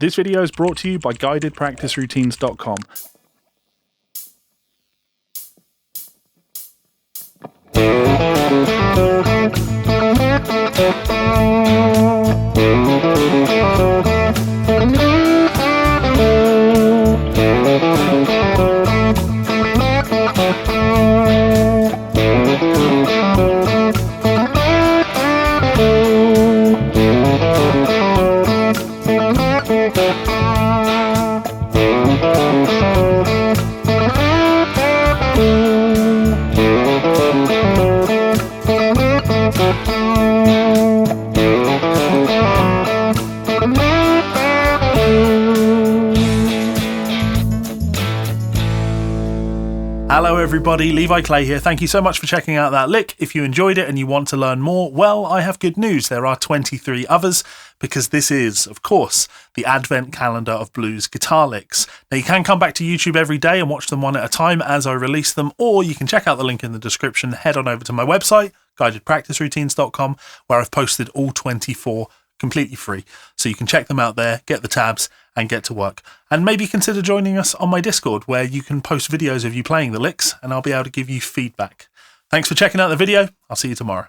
This video is brought to you by guidedpracticeroutines.com. Hello everybody, Levi Clay here. Thank you so much for checking out that lick. If you enjoyed it and you want to learn more, well, I have good news. There are 23 others because this is, of course, the Advent calendar of blues guitar licks. Now you can come back to YouTube every day and watch them one at a time as I release them, or you can check out the link in the description, head on over to my website, guidedpracticeroutines.com, where I've posted all 24 completely free. So you can check them out there, get the tabs, and get to work. And maybe consider joining us on my Discord, where you can post videos of you playing the licks and I'll be able to give you feedback. Thanks for checking out the video. I'll see you tomorrow.